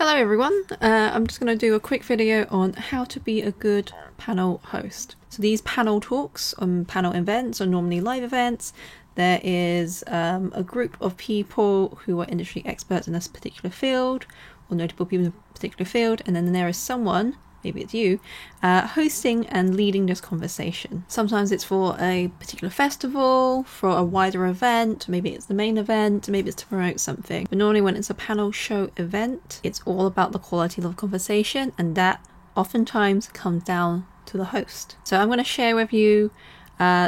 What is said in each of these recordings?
Hello everyone, I'm just going to do a quick video on how to be a good panel host. So these panel talks on panel events are normally live events. There is a group of people who are industry experts in this particular field or notable people in a particular field, and then there is someone, maybe it's you, hosting and leading this conversation. Sometimes it's for a particular festival, for a wider event, maybe it's the main event, maybe it's to promote something. But normally when it's a panel show event, it's all about the quality of the conversation, and that oftentimes comes down to the host. So I'm going to share with you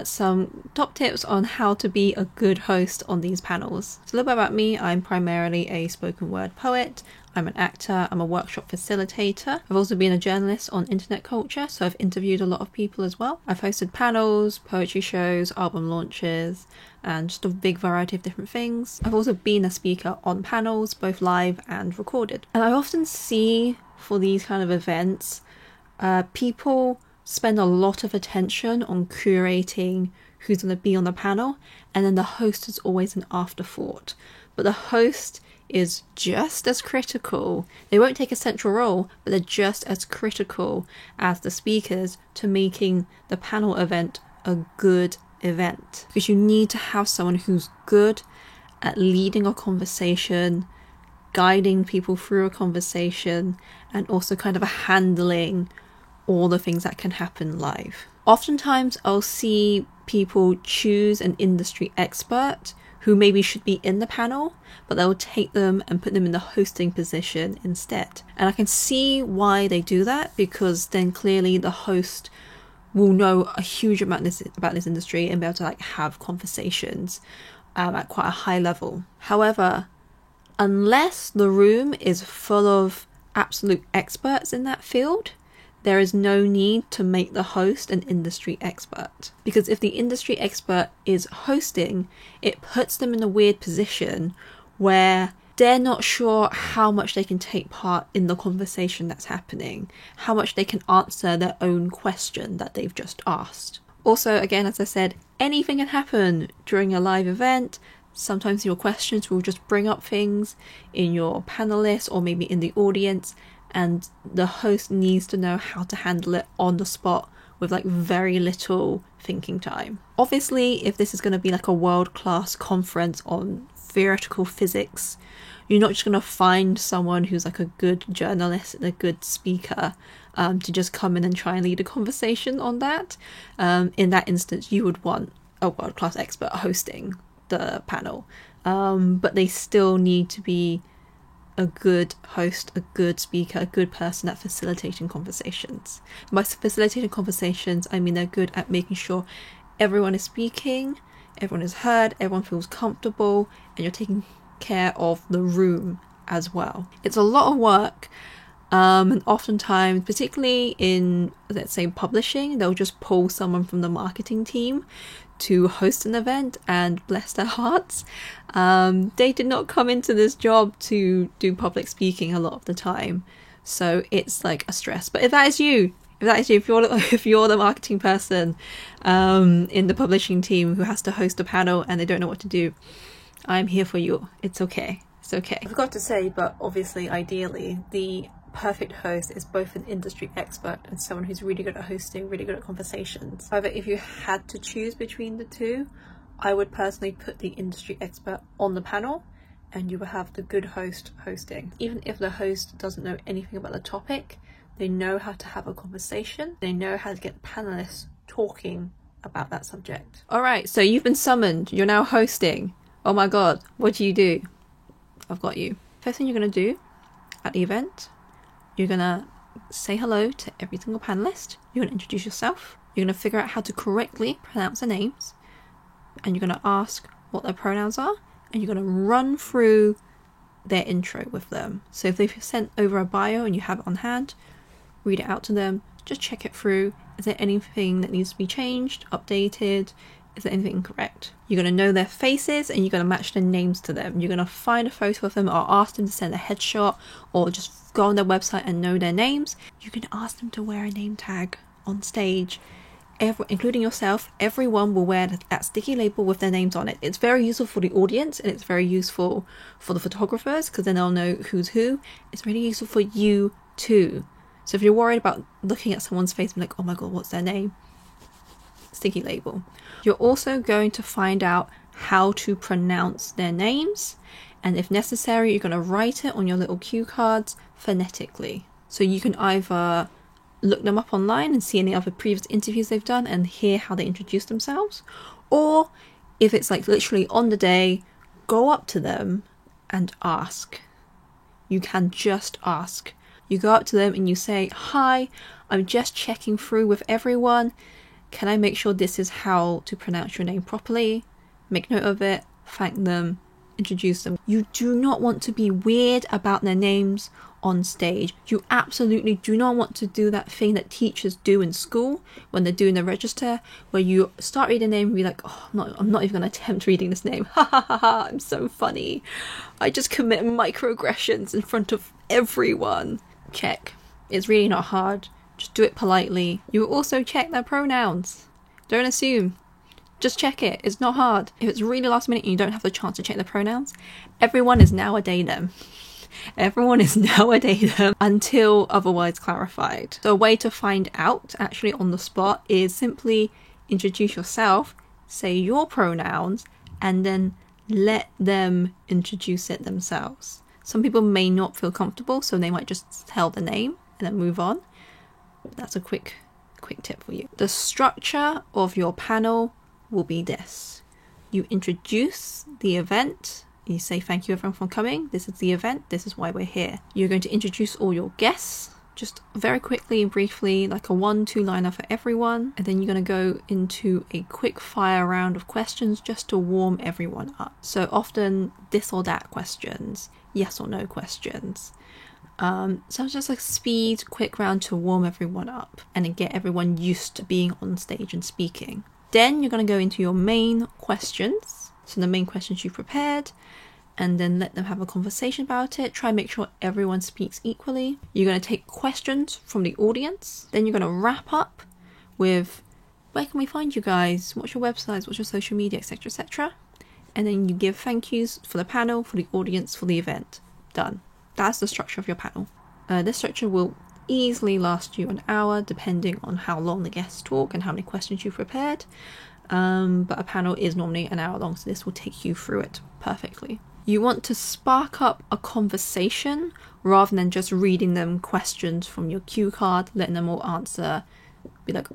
some top tips on how to be a good host on these panels. So a little bit about me. I'm primarily a spoken word poet. I'm an actor, I'm a workshop facilitator. I've also been a journalist on internet culture, so I've interviewed a lot of people as well. I've hosted panels, poetry shows, album launches, and just a big variety of different things. I've also been a speaker on panels, both live and recorded. And I often see for these kind of events, people spend a lot of attention on curating who's going to be on the panel, and then the host is always an afterthought. But the host is just as critical. They won't take a central role, but they're just as critical as the speakers to making the panel event a good event. Because you need to have someone who's good at leading a conversation, guiding people through a conversation, and also kind of handling all the things that can happen live. Oftentimes I'll see people choose an industry expert who maybe should be in the panel, but they'll take them and put them in the hosting position instead. And I can see why they do that, because then clearly the host will know a huge amount about this industry and be able to have conversations at quite a high level. However, unless the room is full of absolute experts in that field, there is no need to make the host an industry expert. Because if the industry expert is hosting, it puts them in a weird position where they're not sure how much they can take part in the conversation that's happening, how much they can answer their own question that they've just asked. Also, again, as I said, anything can happen during a live event. Sometimes your questions will just bring up things in your panelists or maybe in the audience, and the host needs to know how to handle it on the spot with very little thinking time. Obviously, if this is going to be a world-class conference on theoretical physics, you're not just going to find someone who's a good journalist and a good speaker to just come in and try and lead a conversation on that. In that instance, you would want a world-class expert hosting the panel, but they still need to be a good host, a good speaker, a good person at facilitating conversations. By facilitating conversations, I mean they're good at making sure everyone is speaking, everyone is heard, everyone feels comfortable, and you're taking care of the room as well. It's a lot of work, and oftentimes, particularly in, let's say, publishing, they'll just pull someone from the marketing team to host an event, and bless their hearts, they did not come into this job to do public speaking a lot of the time, so it's a stress. But if you're the marketing person in the publishing team who has to host a panel and they don't know what to do, I'm here for you. It's okay. I forgot to say, but obviously ideally the perfect host is both an industry expert and someone who's really good at hosting, really good at conversations. However, if you had to choose between the two, I would personally put the industry expert on the panel, and you will have the good host hosting. Even if the host doesn't know anything about the topic, they know how to have a conversation, they know how to get the panelists talking about that subject. Alright, so you've been summoned, you're now hosting. Oh my god, what do? I've got you. First thing you're going to do at the event, you're going to say hello to every single panelist. You're going to introduce yourself. You're going to figure out how to correctly pronounce their names. And you're going to ask what their pronouns are. And you're going to run through their intro with them. So if they've sent over a bio and you have it on hand, read it out to them. Just check it through. Is there anything that needs to be changed, updated? Is there anything incorrect? You're going to know their faces and you're going to match their names to them. You're going to find a photo of them or ask them to send a headshot or just go on their website and know their names. You can ask them to wear a name tag on stage including yourself, everyone will wear that sticky label with their names on it. It's very useful for the audience and it's very useful for the photographers because then they'll know who's who. It's really useful for you too. So if you're worried about looking at someone's face and like, oh my god, what's their name? Sticky label. You're also going to find out how to pronounce their names, and if necessary, you're going to write it on your little cue cards phonetically. So you can either look them up online and see any other previous interviews they've done and hear how they introduce themselves, or if it's like literally on the day, go up to them and ask. You can just ask. You go up to them and you say, hi, I'm just checking through with everyone. Can I make sure this is how to pronounce your name properly? Make note of it, thank them, introduce them. You do not want to be weird about their names on stage. You absolutely do not want to do that thing that teachers do in school when they're doing the register, where you start reading a name and be like, oh, I'm not even going to attempt reading this name. Ha ha ha ha, I'm so funny. I just commit microaggressions in front of everyone. Check. It's really not hard. Just do it politely. You will also check their pronouns. Don't assume. Just check it. It's not hard. If it's really last minute and you don't have the chance to check the pronouns, everyone is nowadays them. Everyone is nowadays them until otherwise clarified. So a way to find out actually on the spot is simply introduce yourself, say your pronouns, and then let them introduce it themselves. Some people may not feel comfortable, so they might just tell the name and then move on. That's a quick tip for you. The structure of your panel will be this. You introduce the event. You say thank you everyone for coming. This is the event. This is why we're here. You're going to introduce all your guests just very quickly and briefly, like a 1-2 liner for everyone. And then you're going to go into a quick fire round of questions just to warm everyone up. So often this or that questions, yes or no questions. So it's just like speed, quick round to warm everyone up and then get everyone used to being on stage and speaking. Then you're going to go into your main questions. So the main questions you've prepared, and then let them have a conversation about it. Try and make sure everyone speaks equally. You're going to take questions from the audience. Then you're going to wrap up with, where can we find you guys? What's your websites? What's your social media, etc., etc. And then you give thank yous for the panel, for the audience, for the event. Done. That's the structure of your panel. This structure will easily last you an hour, depending on how long the guests talk and how many questions you've prepared. But a panel is normally an hour long, so this will take you through it perfectly. You want to spark up a conversation rather than just reading them questions from your cue card, letting them all answer, be like,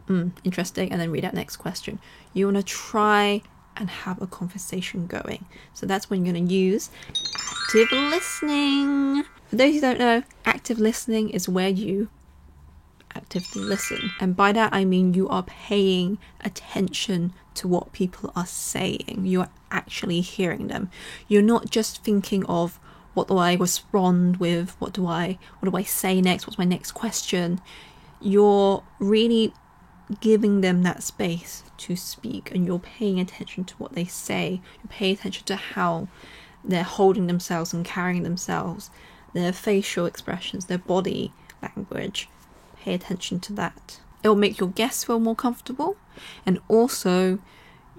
interesting, and then read out next question. You want to try and have a conversation going. So that's when you're going to use active listening. For those who don't know, active listening is where you actively listen. And by that I mean you are paying attention to what people are saying. You are actually hearing them. You're not just thinking of, what do I respond with? What do I say next? What's my next question? You're really giving them that space to speak, and you're paying attention to what they say. You're paying attention to how they're holding themselves and carrying themselves, their facial expressions, their body language. Pay attention to that. It will make your guests feel more comfortable, and also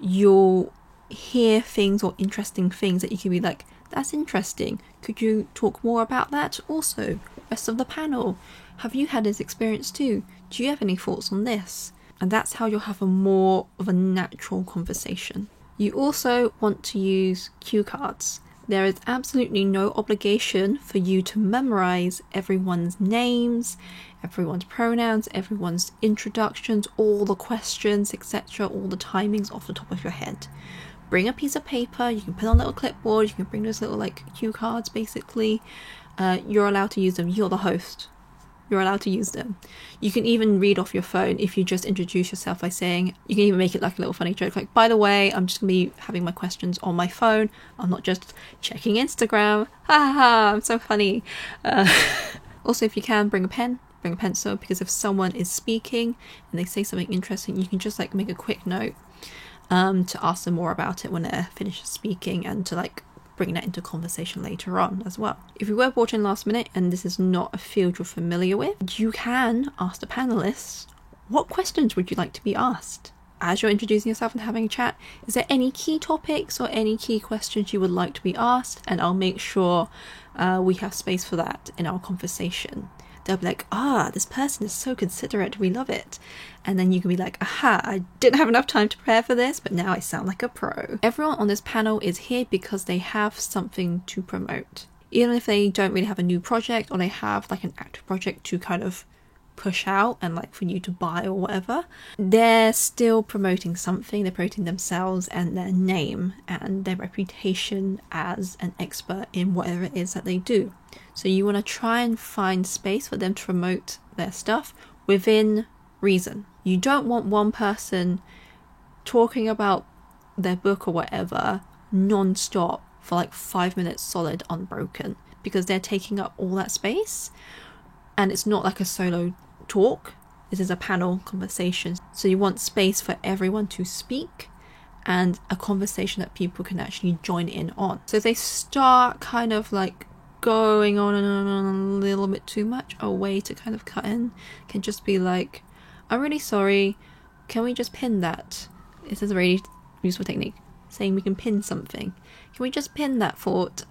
you'll hear things or interesting things that you can be like, that's interesting. Could you talk more about that? Also, rest of the panel, have you had this experience too? Do you have any thoughts on this? And that's how you'll have a more of a natural conversation. You also want to use cue cards. There is absolutely no obligation for you to memorize everyone's names, everyone's pronouns, everyone's introductions, all the questions, etc., all the timings off the top of your head. Bring a piece of paper, you can put on a little clipboard, you can bring those little like cue cards basically. You're allowed to use them, you're the host. You're allowed to use them. You can even read off your phone if you just introduce yourself by saying, you can even make it like a little funny joke, like, by the way, I'm just going to be having my questions on my phone. I'm not just checking Instagram. Ha ha ha, I'm so funny. Also, if you can, bring a pen, bring a pencil, because if someone is speaking and they say something interesting, you can just like make a quick note to ask them more about it when they're finished speaking, and to like bring that into conversation later on as well. If you were brought in last minute and this is not a field you're familiar with, you can ask the panelists What questions would you like to be asked? As you're introducing yourself and having a chat, is there any key topics or any key questions you would like to be asked? And I'll make sure we have space for that in our conversation. They'll be like, this person is so considerate, we love it. And then you can be like, aha, I didn't have enough time to prepare for this, but now I sound like a pro. Everyone on this panel is here because they have something to promote. Even if they don't really have a new project, or they have like an active project to kind of push out and like for you to buy or whatever, they're still promoting something. They're promoting themselves and their name and their reputation as an expert in whatever it is that they do. So you want to try and find space for them to promote their stuff within reason. You don't want one person talking about their book or whatever non-stop for like 5 minutes solid unbroken, because they're taking up all that space. And it's not like a solo talk, this is a panel conversation. So you want space for everyone to speak and a conversation that people can actually join in on. So if they start kind of like going on and on a little bit too much, a way to kind of cut in can just be like, I'm really sorry, can we just pin that? This is a really useful technique, saying we can pin something. Can we just pin that thought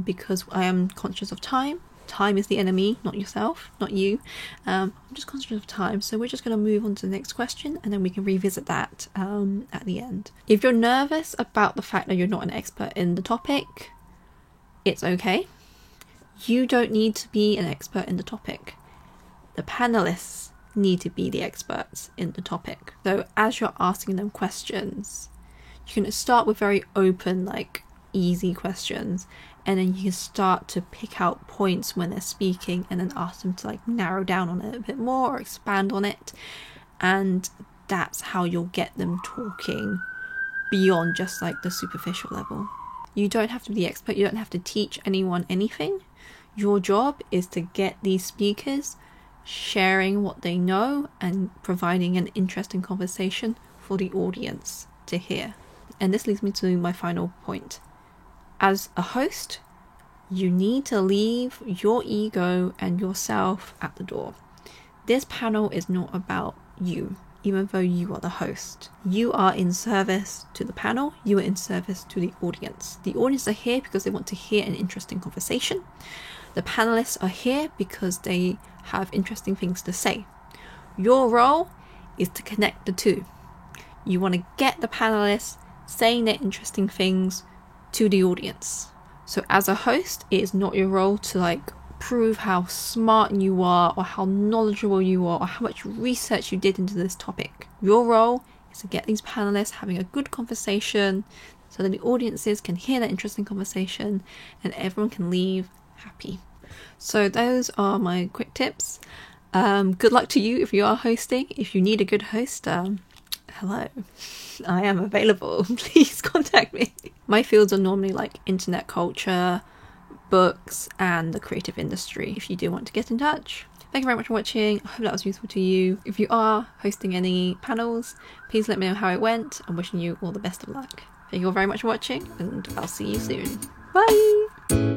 because I am conscious of time. Time is the enemy, not yourself, not you. I'm just conscious of time, so we're just going to move on to the next question, and then we can revisit that at the end. If you're nervous about the fact that you're not an expert in the topic, it's okay. You don't need to be an expert in the topic. The panelists need to be the experts in the topic. So as you're asking them questions, you can start with very open, like easy questions, and then you can start to pick out points when they're speaking and then ask them to like narrow down on it a bit more or expand on it. And that's how you'll get them talking beyond just like the superficial level. You don't have to be the expert, you don't have to teach anyone anything. Your job is to get these speakers sharing what they know and providing an interesting conversation for the audience to hear. And this leads me to my final point. As a host, you need to leave your ego and yourself at the door. This panel is not about you, even though you are the host. You are in service to the panel, you are in service to the audience. The audience are here because they want to hear an interesting conversation. The panelists are here because they have interesting things to say. Your role is to connect the two. You want to get the panelists saying their interesting things to the audience. So as a host, it is not your role to like prove how smart you are or how knowledgeable you are or how much research you did into this topic. Your role is to get these panelists having a good conversation so that the audiences can hear that interesting conversation and everyone can leave happy. So those are my quick tips. Good luck to you if you are hosting. If you need a good host, hello, I am available. Please contact me. My fields are normally like internet culture, books, and the creative industry. If you do want to get in touch. Thank you very much for watching. I hope that was useful to you. If you are hosting any panels, please let me know how it went. I'm wishing you all the best of luck. Thank you all very much for watching, and I'll see you soon. Bye!